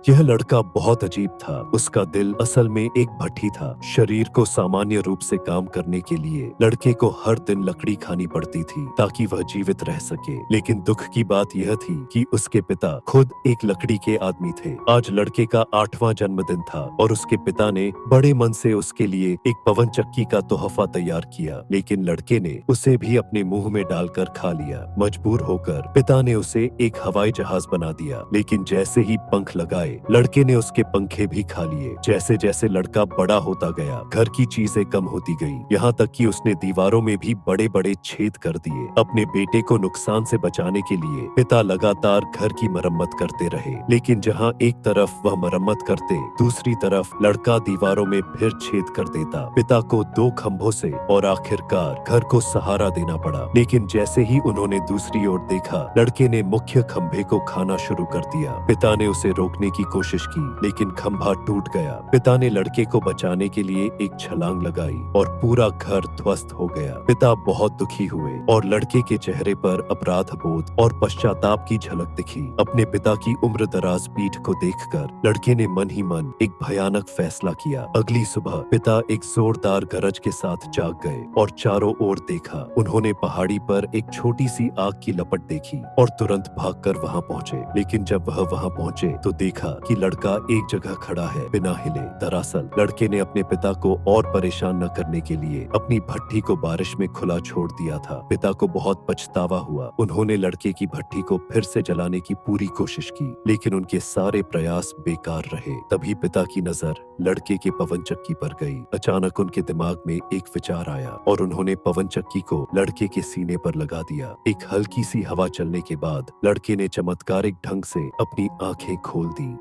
यह लड़का बहुत अजीब था। उसका दिल असल में एक भट्ठी था। शरीर को सामान्य रूप से काम करने के लिए लड़के को हर दिन लकड़ी खानी पड़ती थी ताकि वह जीवित रह सके। लेकिन दुख की बात यह थी कि उसके पिता खुद एक लकड़ी के आदमी थे। आज लड़के का 8वां जन्मदिन था और उसके पिता ने बड़े मन से उसके लिए एक पवन चक्की का तोहफा तैयार किया। लेकिन लड़के ने उसे भी अपने मुंह में डालकर खा लिया। मजबूर होकर पिता ने उसे एक हवाई जहाज बना दिया। लेकिन जैसे ही पंख लगाए, लड़के ने उसके पंखे भी खा लिए। जैसे जैसे लड़का बड़ा होता गया, घर की चीजें कम होती गई, यहाँ तक कि उसने दीवारों में भी बड़े बड़े छेद कर दिए। अपने बेटे को नुकसान से बचाने के लिए पिता लगातार घर की मरम्मत करते रहे। लेकिन जहाँ एक तरफ वह मरम्मत करते, दूसरी तरफ लड़का दीवारों में फिर छेद कर देता। पिता को 2 खंभों से और आखिरकार घर को सहारा देना पड़ा। लेकिन जैसे ही उन्होंने दूसरी ओर देखा, लड़के ने मुख्य खंभे को खाना शुरू कर दिया। पिता ने उसे रोकने की कोशिश की, लेकिन खंभा टूट गया। पिता ने लड़के को बचाने के लिए एक छलांग लगाई और पूरा घर ध्वस्त हो गया। पिता बहुत दुखी हुए और लड़के के चेहरे पर अपराध बोध और पश्चाताप की झलक दिखी। अपने पिता की उम्र दराज पीठ को देखकर लड़के ने मन ही मन एक भयानक फैसला किया। अगली सुबह पिता एक जोरदार गरज के साथ जाग गए और चारों ओर देखा। उन्होंने पहाड़ी पर एक छोटी सी आग की लपट देखी और तुरंत भागकर वहां पहुंचे। लेकिन जब वह वहां पहुंचे तो देखा कि लड़का एक जगह खड़ा है, बिना हिले। दरअसल लड़के ने अपने पिता को और परेशान न करने के लिए अपनी भट्ठी को बारिश में खुला छोड़ दिया था। पिता को बहुत पछतावा हुआ। उन्होंने लड़के की भट्ठी को फिर से जलाने की पूरी कोशिश की, लेकिन उनके सारे प्रयास बेकार रहे। तभी पिता की नजर लड़के के पवन चक्की पर गई। अचानक उनके दिमाग में एक विचार आया और उन्होंने पवन चक्की को लड़के के सीने पर लगा दिया। एक हल्की सी हवा चलने के बाद लड़के ने चमत्कारिक ढंग से अपनी आंखें खोल दी।